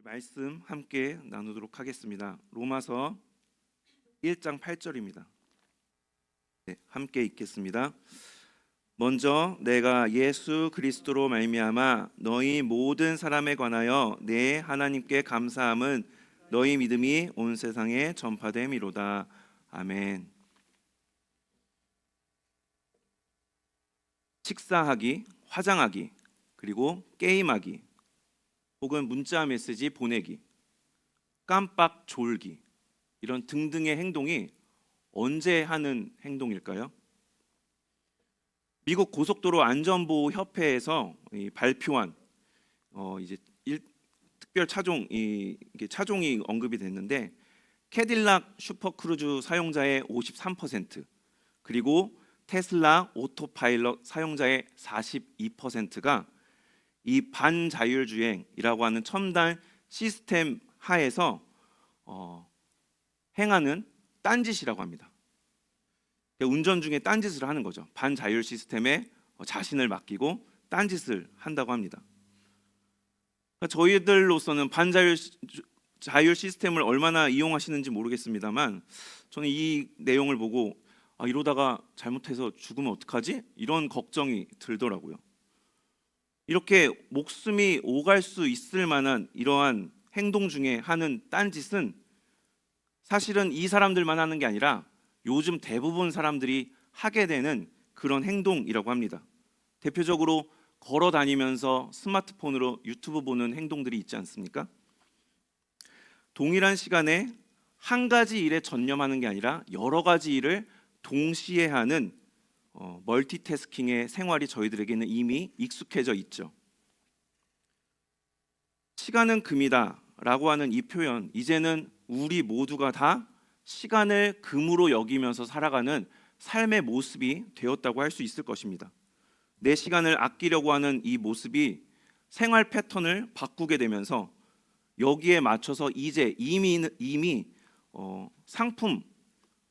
말씀 함께 나누도록 하겠습니다. 로마서 1장 8절입니다. 함께 읽겠습니다. 먼저 내가 예수 그리스도로 말미암아 너희 모든 사람에 관하여 내 하나님께 감사함은 너희 믿음이 온 세상에 전파됨이로다. 아멘. 식사하기, 화장하기, 그리고 게임하기, 혹은 문자 메시지 보내기, 깜빡 졸기, 이런 등등의 행동이 언제 하는 행동일까요? 미국 고속도로 안전보호 협회에서 발표한 이제 특별 차종이 언급이 됐는데, 캐딜락 슈퍼크루즈 사용자의 53%, 그리고 테슬라 오토파일럿 사용자의 42%가 이 반자율주행이라고 하는 첨단 시스템 하에서 행하는 딴짓이라고 합니다. 운전 중에 딴짓을 하는 거죠. 반자율 시스템에 자신을 맡기고 딴짓을 한다고 합니다. 저희들로서는 반자율 시스템을 얼마나 이용하시는지 모르겠습니다만, 저는 이 내용을 보고 이러다가 잘못해서 죽으면 어떡하지? 이런 걱정이 들더라고요. 이렇게 목숨이 오갈 수 있을 만한 이러한 행동 중에 하는 딴짓은 사실은 이 사람들만 하는 게 아니라 요즘 대부분 사람들이 하게 되는 그런 행동이라고 합니다. 대표적으로 걸어 다니면서 스마트폰으로 유튜브 보는 행동들이 있지 않습니까? 동일한 시간에 한 가지 일에 전념하는 게 아니라 여러 가지 일을 동시에 하는 멀티태스킹의 생활이 저희들에게는 이미 익숙해져 있죠. 시간은 금이다 라고 하는 이 표현, 이제는 우리 모두가 다 시간을 금으로 여기면서 살아가는 삶의 모습이 되었다고 할 수 있을 것입니다. 내 시간을 아끼려고 하는 이 모습이 생활 패턴을 바꾸게 되면서 여기에 맞춰서 이제 이미 상품,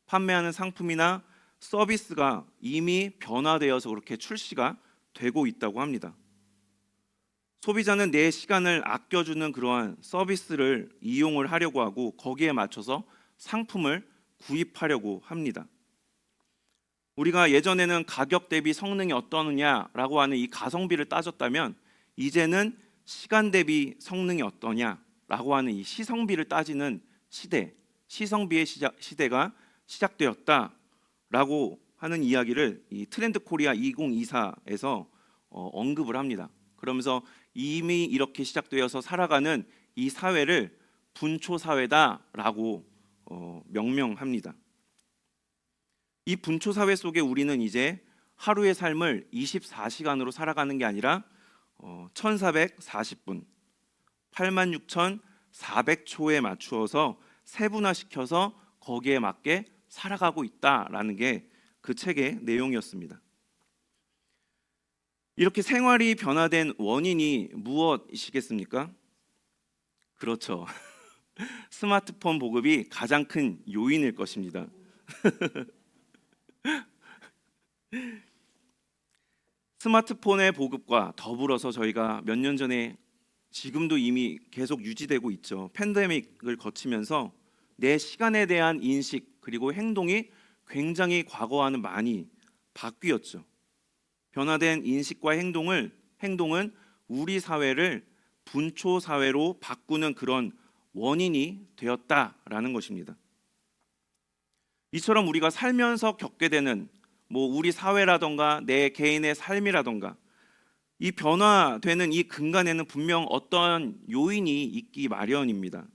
판매하는 상품이나 서비스가 이미 변화되어서 그렇게 출시가 되고 있다고 합니다. 소비자는 내 시간을 아껴주는 그러한 서비스를 이용을 하려고 하고 거기에 맞춰서 상품을 구입하려고 합니다. 우리가 예전에는 가격 대비 성능이 어떠느냐라고 하는 이 가성비를 따졌다면, 이제는 시간 대비 성능이 어떠냐라고 하는 이 시성비를 따지는 시대, 시성비의 시대가 시작되었다라고 하는 이야기를 이 트렌드 코리아 2024에서 언급을 합니다. 그러면서 이미 이렇게 시작되어서 살아가는 이 사회를 분초 사회다라고 명명합니다. 이 분초 사회 속에 우리는 이제 하루의 삶을 24시간으로 살아가는 게 아니라 1440분, 86,400초에 맞추어서 세분화시켜서 거기에 맞게 살아가고 있다라는 게 그 책의 내용이었습니다. 이렇게 생활이 변화된 원인이 무엇이시겠습니까? 그렇죠. 스마트폰 보급이 가장 큰 요인일 것입니다. 스마트폰의 보급과 더불어서 저희가 몇 년 전에, 지금도 이미 계속 유지되고 있죠, 팬데믹을 거치면서 내 시간에 대한 인식 그리고 행동이 굉장히 과거와는 많이 바뀌었죠. 변화된 인식과 행동은 우리 사회를 분초 사회로 바꾸는 그런 원인이 되었다라는 것입니다. 이처럼 우리가 살면서 겪게 되는 우리 사회라던가 내 개인의 삶이라던가 이 변화되는 이 근간에는 분명 어떤 요인이 있기 마련입니다.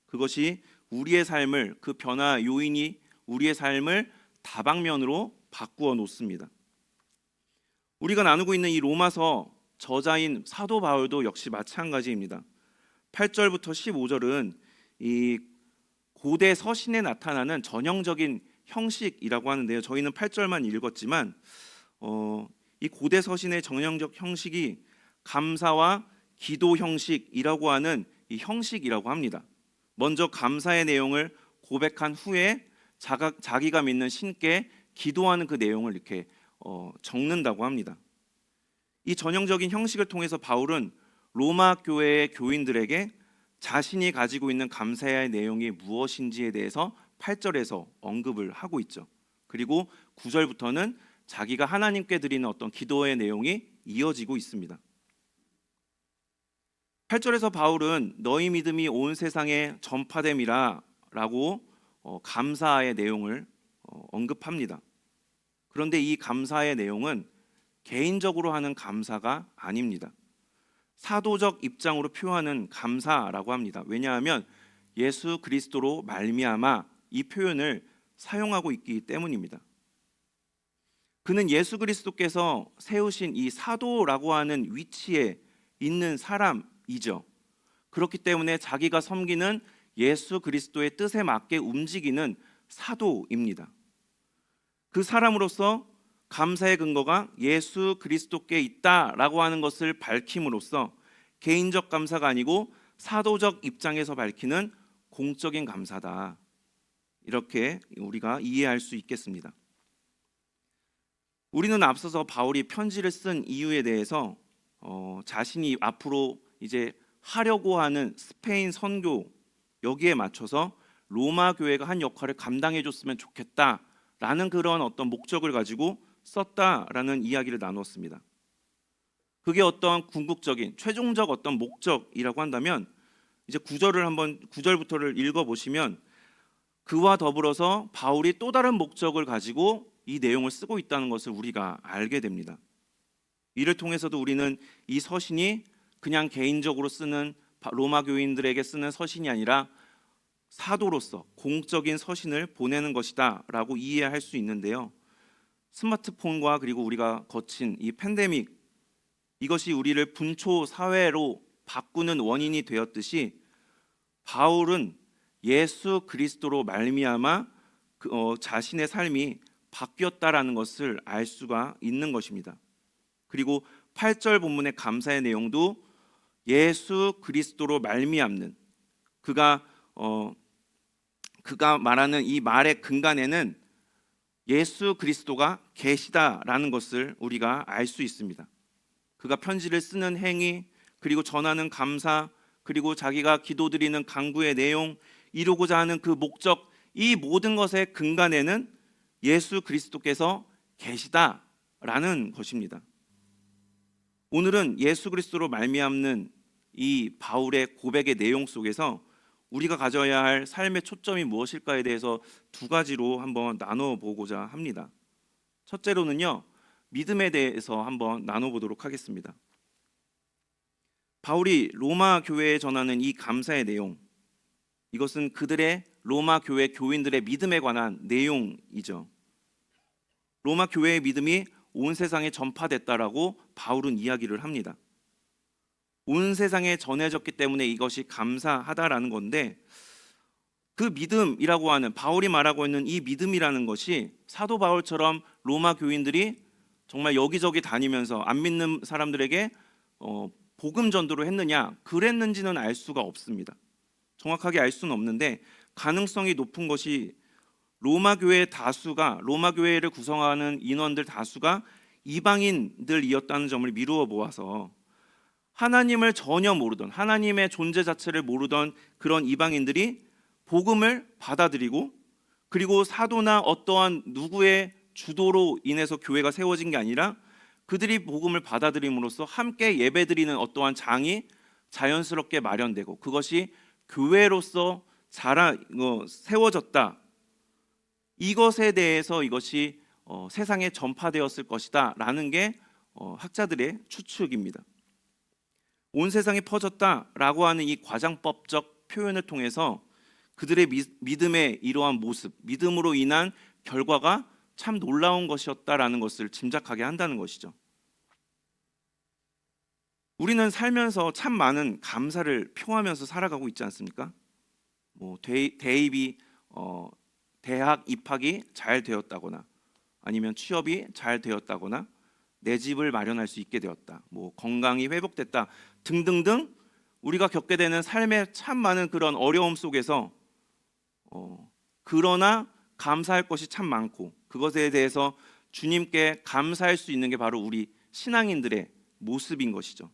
그것이 우리의 삶을, 그 변화 요인이 우리의 삶을 다방면으로 바꾸어 놓습니다. 우리가 나누고 있는 이 로마서 저자인 사도 바울도 역시 마찬가지입니다. 8절부터 15절은 이 고대 서신에 나타나는 전형적인 형식이라고 하는데요. 저희는 8절만 읽었지만 이 고대 서신의 전형적 형식이 감사와 기도 형식이라고 하는 이 형식이라고 합니다. 먼저 감사의 내용을 고백한 후에 자기가 믿는 신께 기도하는 그 내용을 이렇게 적는다고 합니다. 이 전형적인 형식을 통해서 바울은 로마 교회의 교인들에게 자신이 가지고 있는 감사해야 할 내용이 무엇인지에 대해서 8절에서 언급을 하고 있죠. 그리고 9절부터는 자기가 하나님께 드리는 어떤 기도의 내용이 이어지고 있습니다. 8절에서 바울은 너희 믿음이 온 세상에 전파됨이라 라고 감사의 내용을 언급합니다. 그런데 이 감사의 내용은 개인적으로 하는 감사가 아닙니다. 사도적 입장으로 표하는 감사라고 합니다. 왜냐하면 예수 그리스도로 말미암아 이 표현을 사용하고 있기 때문입니다. 그는 예수 그리스도께서 세우신 이 사도라고 하는 위치에 있는 사람이죠. 그렇기 때문에 자기가 섬기는 예수 그리스도의 뜻에 맞게 움직이는 사도입니다. 그 사람으로서 감사의 근거가 예수 그리스도께 있다라고 하는 것을 밝힘으로써 개인적 감사가 아니고 사도적 입장에서 밝히는 공적인 감사다. 이렇게 우리가 이해할 수 있겠습니다. 우리는 앞서서 바울이 편지를 쓴 이유에 대해서 자신이 앞으로 이제 하려고 하는 스페인 선교 여기에 맞춰서 로마 교회가 한 역할을 감당해 줬으면 좋겠다라는 그런 어떤 목적을 가지고 썼다라는 이야기를 나눴습니다. 그게 어떤 궁극적인 최종적 어떤 목적이라고 한다면 이제 9절부터를 읽어 보시면 그와 더불어서 바울이 또 다른 목적을 가지고 이 내용을 쓰고 있다는 것을 우리가 알게 됩니다. 이를 통해서도 우리는 이 서신이 그냥 개인적으로 쓰는 로마 교인들에게 쓰는 서신이 아니라 사도로서 공적인 서신을 보내는 것이다 라고 이해할 수 있는데요. 스마트폰과 그리고 우리가 거친 이 팬데믹, 이것이 우리를 분초 사회로 바꾸는 원인이 되었듯이 바울은 예수 그리스도로 말미암아 자신의 삶이 바뀌었다라는 것을 알 수가 있는 것입니다. 그리고 8절 본문의 감사의 내용도 예수 그리스도로 말미암는 그가 말하는 이 말의 근간에는 예수 그리스도가 계시다라는 것을 우리가 알 수 있습니다. 그가 편지를 쓰는 행위, 그리고 전하는 감사, 그리고 자기가 기도드리는 간구의 내용, 이루고자 하는 그 목적, 이 모든 것의 근간에는 예수 그리스도께서 계시다라는 것입니다. 오늘은 예수 그리스도로 말미암는 이 바울의 고백의 내용 속에서 우리가 가져야 할 삶의 초점이 무엇일까에 대해서 두 가지로 한번 나눠보고자 합니다. 첫째로는요, 믿음에 대해서 한번 나눠보도록 하겠습니다. 바울이 로마 교회에 전하는 이 감사의 내용, 이것은 그들의 로마 교회 교인들의 믿음에 관한 내용이죠. 로마 교회의 믿음이 온 세상에 전파됐다라고 바울은 이야기를 합니다. 온 세상에 전해졌기 때문에 이것이 감사하다라는 건데, 그 믿음이라고 하는 바울이 말하고 있는 이 믿음이라는 것이 사도 바울처럼 로마 교인들이 정말 여기저기 다니면서 안 믿는 사람들에게 복음 전도를 했느냐, 그랬는지는 알 수가 없습니다. 정확하게 알 수는 없는데 가능성이 높은 것이 로마 교회를 구성하는 인원들 다수가 이방인들이었다는 점을 미루어 보아서 하나님을 전혀 모르던, 하나님의 존재 자체를 모르던 그런 이방인들이 복음을 받아들이고, 그리고 사도나 어떠한 누구의 주도로 인해서 교회가 세워진 게 아니라 그들이 복음을 받아들임으로써 함께 예배드리는 어떠한 장이 자연스럽게 마련되고 그것이 교회로서 세워졌다. 이것에 대해서 이것이 세상에 전파되었을 것이다 라는 게 학자들의 추측입니다. 온 세상에 퍼졌다라고 하는 이 과장법적 표현을 통해서 그들의 믿음의 이러한 모습, 믿음으로 인한 결과가 참 놀라운 것이었다라는 것을 짐작하게 한다는 것이죠. 우리는 살면서 참 많은 감사를 표하면서 살아가고 있지 않습니까? 대입이 대학 입학이 잘 되었다거나, 아니면 취업이 잘 되었다거나, 내 집을 마련할 수 있게 되었다, 건강이 회복됐다 등등등 우리가 겪게 되는 삶의 참 많은 그런 어려움 속에서 그러나 감사할 것이 참 많고, 그것에 대해서 주님께 감사할 수 있는 게 바로 우리 신앙인들의 모습인 것이죠.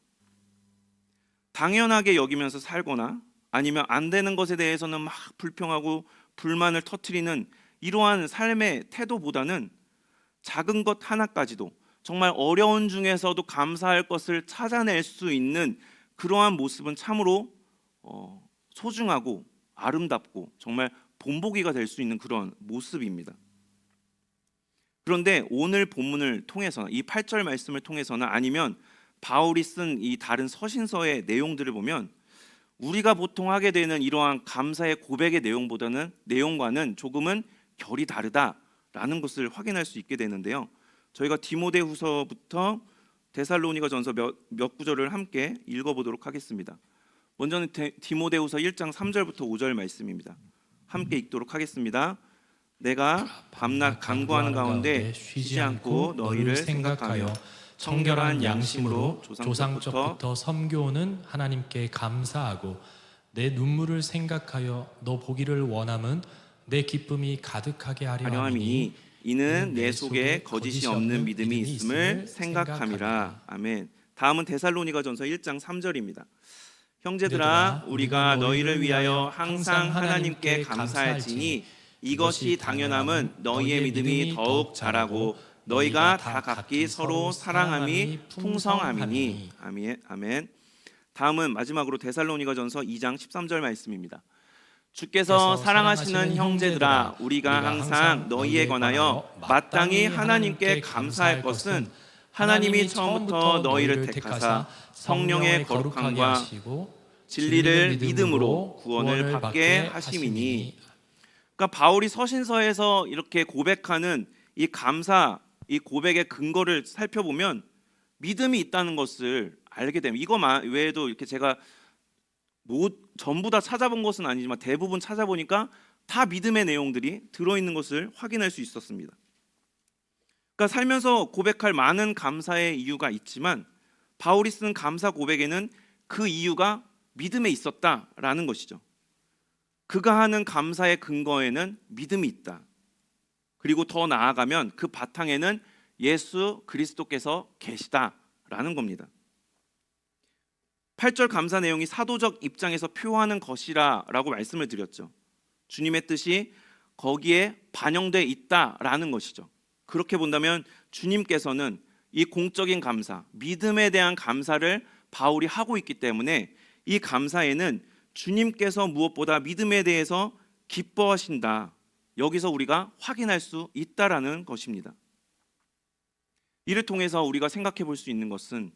당연하게 여기면서 살거나 아니면 안 되는 것에 대해서는 막 불평하고 불만을 터뜨리는 이러한 삶의 태도보다는 작은 것 하나까지도 정말 어려운 중에서도 감사할 것을 찾아낼 수 있는 그러한 모습은 참으로 소중하고 아름답고 정말 본보기가 될 수 있는 그런 모습입니다. 그런데 오늘 본문을 통해서 이 8절 말씀을 통해서는 아니면 바울이 쓴 이 다른 서신서의 내용들을 보면 우리가 보통 하게 되는 이러한 감사의 고백의 내용과는 조금은 결이 다르다라는 것을 확인할 수 있게 되는데요. 저희가 디모데후서부터 데살로니가전서 몇 구절을 함께 읽어보도록 하겠습니다. 먼저는 디모데후서 1장 3절부터 5절 말씀입니다. 함께 읽도록 하겠습니다. 내가 밤낮 간구하는 가운데 쉬지 않고 너희를 생각하여 청결한 양심으로 조상적부터 섬겨오는 하나님께 감사하고 내 눈물을 생각하여 너 보기를 원함은 내 기쁨이 가득하게 하려 함이니 이는 내 속에 거짓이 없는 믿음이 있음을 생각함이라. 아멘. 다음은 데살로니가전서 1장 3절입니다. 형제들아 우리가 너희를 위하여 항상 하나님께 감사할지니 이것이 당연함은 너희의 믿음이 더욱 자라고 너희가 다 각기 서로 사랑함이 풍성함이니. 아멘. 다음은 마지막으로 데살로니가전서 2장 13절 말씀입니다. 주께서 사랑하시는 형제들아 우리가 항상 너희에 관하여 마땅히 하나님께 감사할 것은 하나님이 처음부터 너희를 택하사 성령의 거룩함과 진리를 믿음으로 구원을 받게 하심이니. 그러니까 바울이 서신서에서 이렇게 고백하는 이 감사, 이 고백의 근거를 살펴보면 믿음이 있다는 것을 알게 됩니다. 이거 외에도 이렇게 제가 전부 다 찾아본 것은 아니지만 대부분 찾아보니까 다 믿음의 내용들이 들어있는 것을 확인할 수 있었습니다. 그러니까 살면서 고백할 많은 감사의 이유가 있지만 바울이 쓰는 감사 고백에는 그 이유가 믿음에 있었다라는 것이죠. 그가 하는 감사의 근거에는 믿음이 있다. 그리고 더 나아가면 그 바탕에는 예수 그리스도께서 계시다라는 겁니다. 8절 감사 내용이 사도적 입장에서 표하는 것이라고 말씀을 드렸죠. 주님의 뜻이 거기에 반영돼 있다라는 것이죠. 그렇게 본다면 주님께서는 이 공적인 감사, 믿음에 대한 감사를 바울이 하고 있기 때문에 이 감사에는 주님께서 무엇보다 믿음에 대해서 기뻐하신다. 여기서 우리가 확인할 수 있다라는 것입니다. 이를 통해서 우리가 생각해 볼 수 있는 것은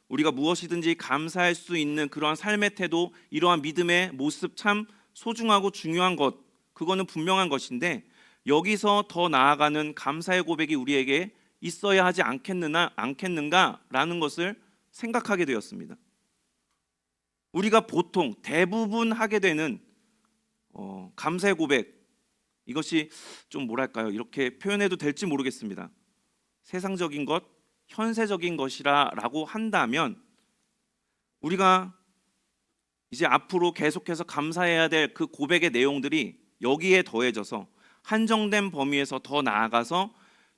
우리가 무엇이든지 감사할 수 있는 그러한 삶의 태도, 이러한 믿음의 모습 참 소중하고 중요한 것, 그거는 분명한 것인데 여기서 더 나아가는 감사의 고백이 우리에게 있어야 하지 않겠는가라는 것을 생각하게 되었습니다. 우리가 보통 대부분 하게 되는 감사의 고백, 이것이 좀 뭐랄까요? 이렇게 표현해도 될지 모르겠습니다. 세상적인 것, 현세적인 것이라고 한다면 우리가 이제 앞으로 계속해서 감사해야 될 그 고백의 내용들이 여기에 더해져서 한정된 범위에서 더 나아가서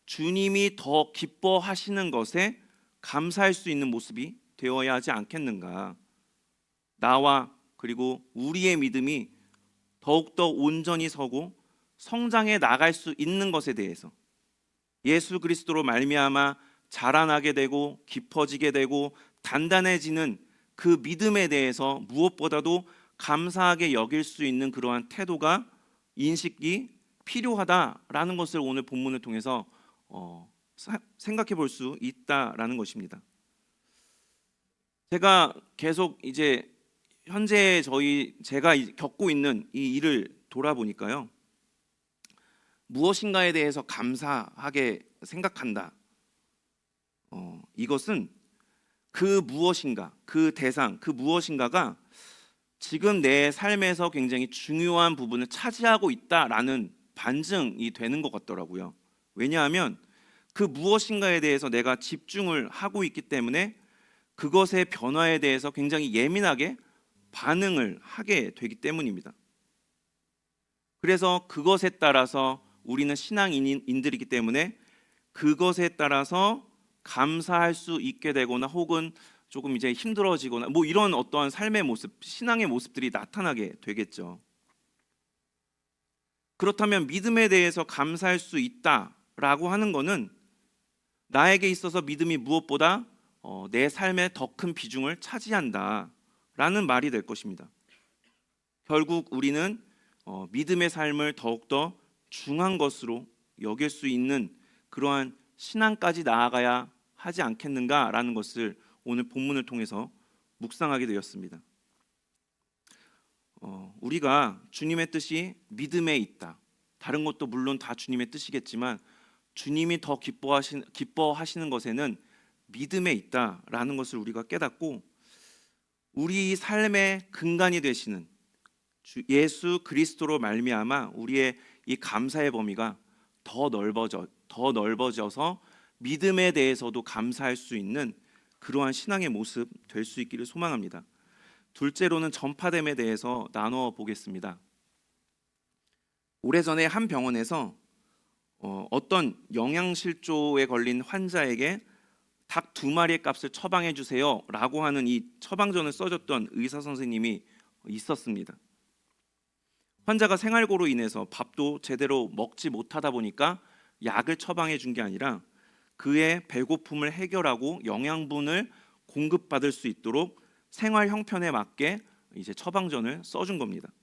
주님이 더 기뻐하시는 것에 감사할 수 있는 모습이 되어야 하지 않겠는가. 나와 그리고 우리의 믿음이 더욱더 온전히 서고 성장해 나갈 수 있는 것에 대해서 예수 그리스도로 말미암아 자라나게 되고 깊어지게 되고 단단해지는 그 믿음에 대해서 무엇보다도 감사하게 여길 수 있는 그러한 태도가 인식이 필요하다라는 것을 오늘 본문을 통해서 생각해 볼 수 있다라는 것입니다. 제가 계속 이제 현재 제가 겪고 있는 이 일을 돌아보니까요. 무엇인가에 대해서 감사하게 생각한다. 이것은 그 무엇인가, 그 대상, 그 무엇인가가 지금 내 삶에서 굉장히 중요한 부분을 차지하고 있다라는 반증이 되는 것 같더라고요. 왜냐하면 그 무엇인가에 대해서 내가 집중을 하고 있기 때문에 그것의 변화에 대해서 굉장히 예민하게 반응을 하게 되기 때문입니다. 그래서 그것에 따라서 우리는 신앙인들이기 때문에 그것에 따라서 감사할 수 있게 되거나 혹은 조금 이제 힘들어지거나 뭐 이런 어떠한 삶의 모습, 신앙의 모습들이 나타나게 되겠죠. 그렇다면 믿음에 대해서 감사할 수 있다라고 하는 것은 나에게 있어서 믿음이 무엇보다 내 삶에 더 큰 비중을 차지한다라는 말이 될 것입니다. 결국 우리는 믿음의 삶을 더욱더 중요한 것으로 여길 수 있는 그러한 신앙까지 나아가야 하지 않겠는가라는 것을 오늘 본문을 통해서 묵상하게 되었습니다. 우리가 주님의 뜻이 믿음에 있다. 다른 것도 물론 다 주님의 뜻이겠지만 주님이 더 기뻐하시는 것에는 믿음에 있다라는 것을 우리가 깨닫고 우리 삶의 근간이 되시는 예수 그리스도로 말미암아 우리의 이 감사의 범위가 더 넓어져서 믿음에 대해서도 감사할 수 있는 그러한 신앙의 모습 될 수 있기를 소망합니다. 둘째로는 전파됨에 대해서 나누어 보겠습니다. 오래전에 한 병원에서 어떤 영양실조에 걸린 환자에게 닭 2마리의 값을 처방해 주세요 라고 하는 이 처방전을 써줬던 의사 선생님이 있었습니다. 환자가 생활고로 인해서 밥도 제대로 먹지 못하다 보니까 약을 처방해 준 게 아니라 그의 배고픔을 해결하고 영양분을 공급받을 수 있도록 생활 형편에 맞게 이제 처방전을 써준 겁니다.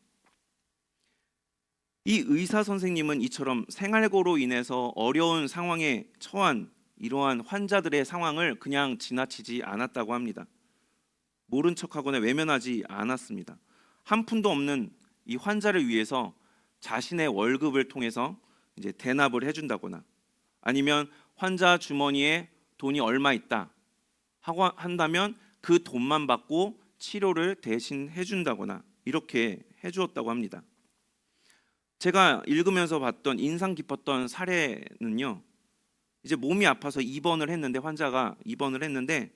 이 의사 선생님은 이처럼 생활고로 인해서 어려운 상황에 처한 이러한 환자들의 상황을 그냥 지나치지 않았다고 합니다. 모른 척하거나 외면하지 않았습니다. 한 푼도 없는 이 환자를 위해서 자신의 월급을 통해서 이제 대납을 해준다거나 아니면 환자 주머니에 돈이 얼마 있다 하고 한다면 그 돈만 받고 치료를 대신 해준다거나 이렇게 해주었다고 합니다. 제가 읽으면서 봤던 인상 깊었던 사례는요, 이제 몸이 아파서 환자가 입원을 했는데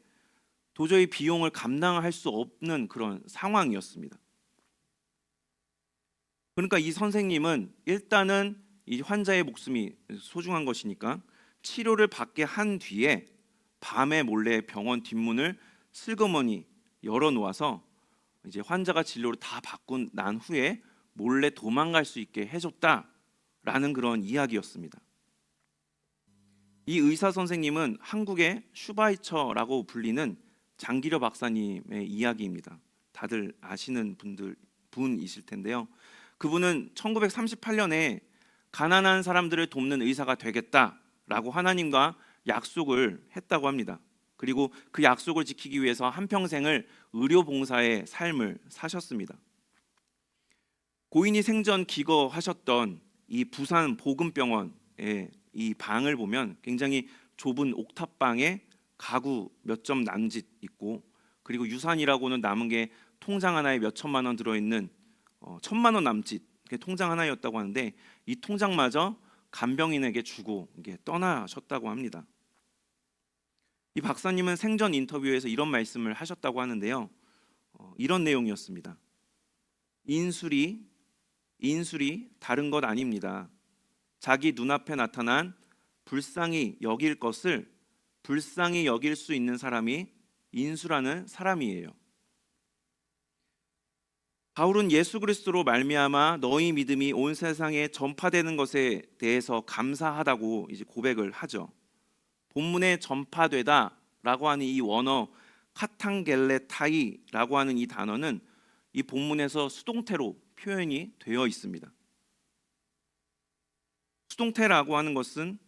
도저히 비용을 감당할 수 없는 그런 상황이었습니다. 그러니까 이 선생님은 일단은 이 환자의 목숨이 소중한 것이니까 치료를 받게 한 뒤에 밤에 몰래 병원 뒷문을 슬그머니 열어놓아서 이제 환자가 진료를 다 받고 난 후에 몰래 도망갈 수 있게 해줬다라는 그런 이야기였습니다. 이 의사 선생님은 한국의 슈바이처라고 불리는 장기려 박사님의 이야기입니다. 다들 아시는 분이실 텐데요. 그분은 1938년에 가난한 사람들을 돕는 의사가 되겠다라고 하나님과 약속을 했다고 합니다. 그리고 그 약속을 지키기 위해서 한평생을 의료봉사의 삶을 사셨습니다. 고인이 생전 기거하셨던 이 부산 보금병원의 이 방을 보면 굉장히 좁은 옥탑방에 가구 몇 점 남짓 있고 그리고 유산이라고는 남은 게 통장 하나에 몇 천만 원 들어있는 1,000만 원 남짓 통장 하나였다고 하는데 이 통장마저 간병인에게 주고 이게 떠나셨다고 합니다. 이 박사님은 생전 인터뷰에서 이런 말씀을 하셨다고 하는데요. 이런 내용이었습니다. 인술이 다른 것 아닙니다. 자기 눈앞에 나타난 불쌍히 여길 것을 불쌍히 여길 수 있는 사람이 인수라는 사람이에요. 바울은 예수 그리스도로 말미암아 너희 믿음이 온 세상에 전파되는 것에 대해서 감사하다고 이제 고백을 하죠. 본문에 전파되다라고 하는 이 원어 카탕겔레타이라고 하는 이 단어는 이 본문에서 수동태로 표현이 되어 있습니다. 수동태라고 하는 것은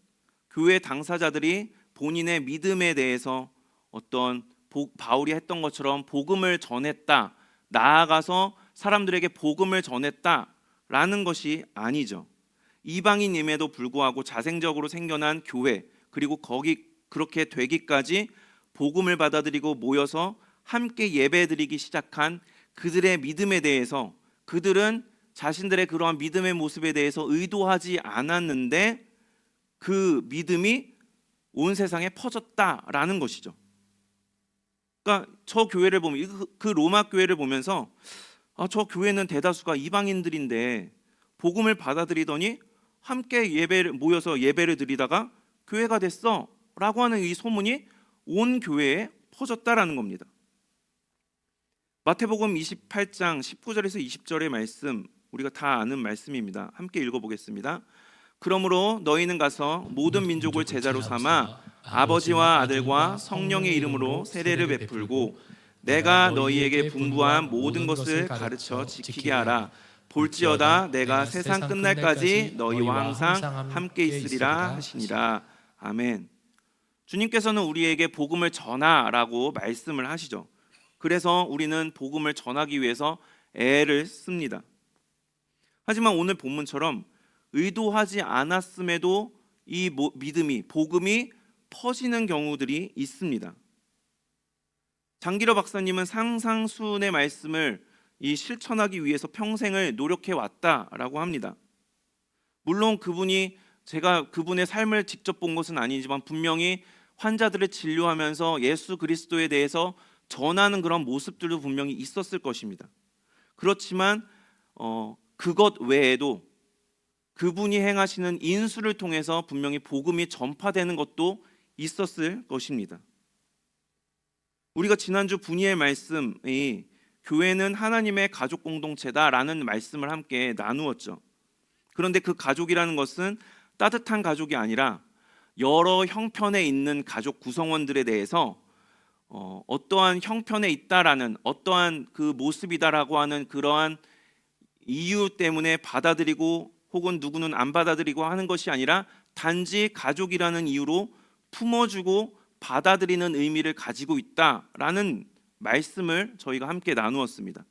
교회 당사자들이 본인의 믿음에 대해서 어떤 바울이 했던 것처럼 복음을 전했다, 나아가서 사람들에게 복음을 전했다라는 것이 아니죠. 이방인임에도 불구하고 자생적으로 생겨난 교회, 그리고 거기 그렇게 되기까지 복음을 받아들이고 모여서 함께 예배드리기 시작한 그들의 믿음에 대해서 그들은 자신들의 그러한 믿음의 모습에 대해서 의도하지 않았는데 그 믿음이 온 세상에 퍼졌다라는 것이죠. 그러니까 저 교회를 보면 그 로마 교회를 보면서 저 교회는 대다수가 이방인들인데 복음을 받아들이더니 함께 모여서 예배를 드리다가 교회가 됐어 라고 하는 이 소문이 온 교회에 퍼졌다라는 겁니다. 마태복음 28장 19절에서 20절의 말씀, 우리가 다 아는 말씀입니다. 함께 읽어보겠습니다. 그러므로 너희는 가서 모든 민족을 제자로 삼아 아버지와 아들과 성령의 이름으로 세례를 베풀고 내가 너희에게 분부한 모든 것을 가르쳐 지키게 하라. 볼지어다 내가 세상 끝날까지 너희와 항상 함께 있으리라 하시니라. 아멘. 주님께서는 우리에게 복음을 전하라고 말씀을 하시죠. 그래서 우리는 복음을 전하기 위해서 애를 씁니다. 하지만 오늘 본문처럼 의도하지 않았음에도 이 믿음이, 복음이 퍼지는 경우들이 있습니다. 장기러 박사님은 상상수훈의 말씀을 실천하기 위해서 평생을 노력해 왔다라고 합니다. 물론 제가 그분의 삶을 직접 본 것은 아니지만 분명히 환자들을 진료하면서 예수 그리스도에 대해서 전하는 그런 모습들도 분명히 있었을 것입니다. 그렇지만 그것 외에도 그분이 행하시는 인수를 통해서 분명히 복음이 전파되는 것도 있었을 것입니다. 우리가 지난주 분이의 말씀이 교회는 하나님의 가족 공동체다라는 말씀을 함께 나누었죠. 그런데 그 가족이라는 것은 따뜻한 가족이 아니라 여러 형편에 있는 가족 구성원들에 대해서 어떠한 형편에 있다라는, 어떠한 그 모습이다라고 하는 그러한 이유 때문에 받아들이고 혹은 누구는 안 받아들이고 하는 것이 아니라 단지 가족이라는 이유로 품어주고 받아들이는 의미를 가지고 있다라는 말씀을 저희가 함께 나누었습니다.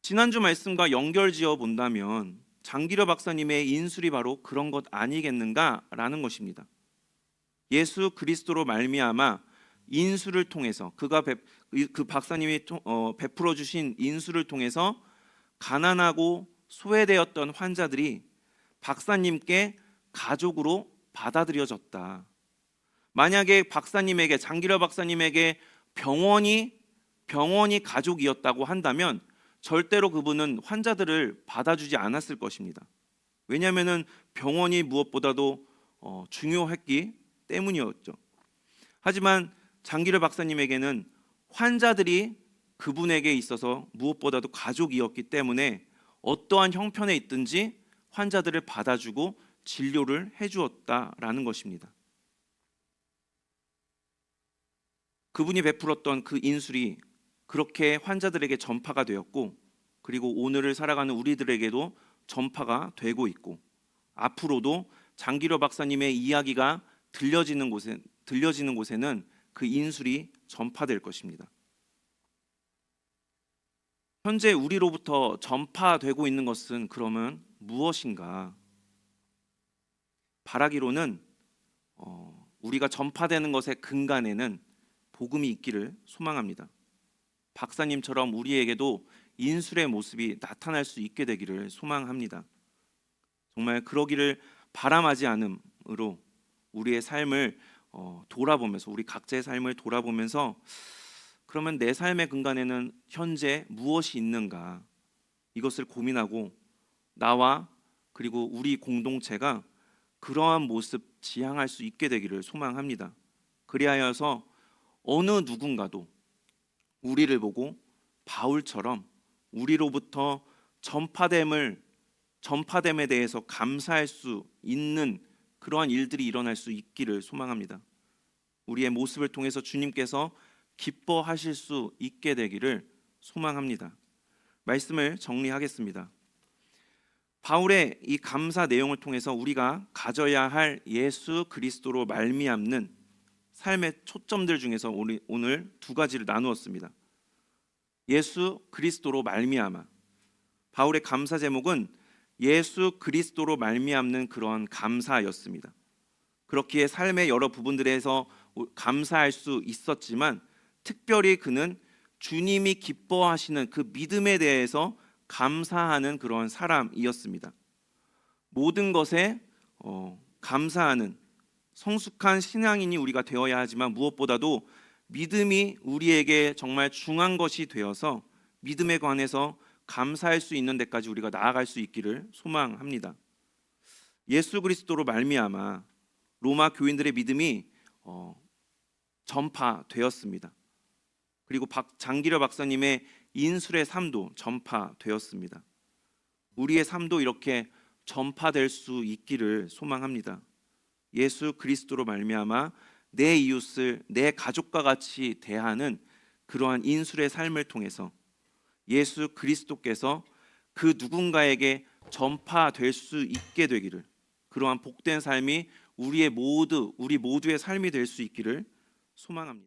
지난주 말씀과 연결지어 본다면 장기러 박사님의 인술이 바로 그런 것 아니겠는가라는 것입니다. 예수 그리스도로 말미암아 인술을 통해서 그 박사님이 베풀어 주신 인술을 통해서 가난하고 소외되었던 환자들이 박사님께 가족으로 받아들여졌다. 만약에 박사님에게, 장기러 박사님에게 병원이 가족이었다고 한다면 절대로 그분은 환자들을 받아주지 않았을 것입니다. 왜냐하면 병원이 무엇보다도 중요했기 때문이었죠. 하지만 장기러 박사님에게는 환자들이 그분에게 있어서 무엇보다도 가족이었기 때문에 어떠한 형편에 있든지 환자들을 받아주고 진료를 해주었다라는 것입니다. 그분이 베풀었던 그 인술이 그렇게 환자들에게 전파가 되었고, 그리고 오늘을 살아가는 우리들에게도 전파가 되고 있고, 앞으로도 장기러 박사님의 이야기가 들려지는 곳에는 그 인술이 전파될 것입니다. 현재 우리로부터 전파되고 있는 것은 그러면 무엇인가? 바라기로는 우리가 전파되는 것의 근간에는 복음이 있기를 소망합니다. 박사님처럼 우리에게도 인술의 모습이 나타날 수 있게 되기를 소망합니다. 정말 그러기를 바람하지 않음으로 우리의 삶을 돌아보면서, 우리 각자의 삶을 돌아보면서 그러면 내 삶의 근간에는 현재 무엇이 있는가, 이것을 고민하고 나와 그리고 우리 공동체가 그러한 모습 지향할 수 있게 되기를 소망합니다. 그리하여서 어느 누군가도 우리를 보고 바울처럼 우리로부터 전파됨에 대해서 감사할 수 있는 그러한 일들이 일어날 수 있기를 소망합니다. 우리의 모습을 통해서 주님께서 기뻐하실 수 있게 되기를 소망합니다. 말씀을 정리하겠습니다. 바울의 이 감사 내용을 통해서 우리가 가져야 할 예수 그리스도로 말미암는 삶의 초점들 중에서 오늘 두 가지를 나누었습니다. 예수 그리스도로 말미암아. 바울의 감사 제목은 예수 그리스도로 말미암는 그러한 감사였습니다. 그렇기에 삶의 여러 부분들에서 감사할 수 있었지만 특별히 그는 주님이 기뻐하시는 그 믿음에 대해서 감사하는 그런 사람이었습니다. 모든 것에 감사하는 성숙한 신앙인이 우리가 되어야 하지만 무엇보다도 믿음이 우리에게 정말 중요한 것이 되어서 믿음에 관해서 감사할 수 있는 데까지 우리가 나아갈 수 있기를 소망합니다. 예수 그리스도로 말미암아 로마 교인들의 믿음이 전파되었습니다. 그리고 장기려 박사님의 인술의 삶도 전파되었습니다. 우리의 삶도 이렇게 전파될 수 있기를 소망합니다. 예수 그리스도로 말미암아 내 이웃을 내 가족과 같이 대하는 그러한 인술의 삶을 통해서 예수 그리스도께서 그 누군가에게 전파될 수 있게 되기를, 그러한 복된 삶이 우리 모두의 삶이 될 수 있기를 소망합니다.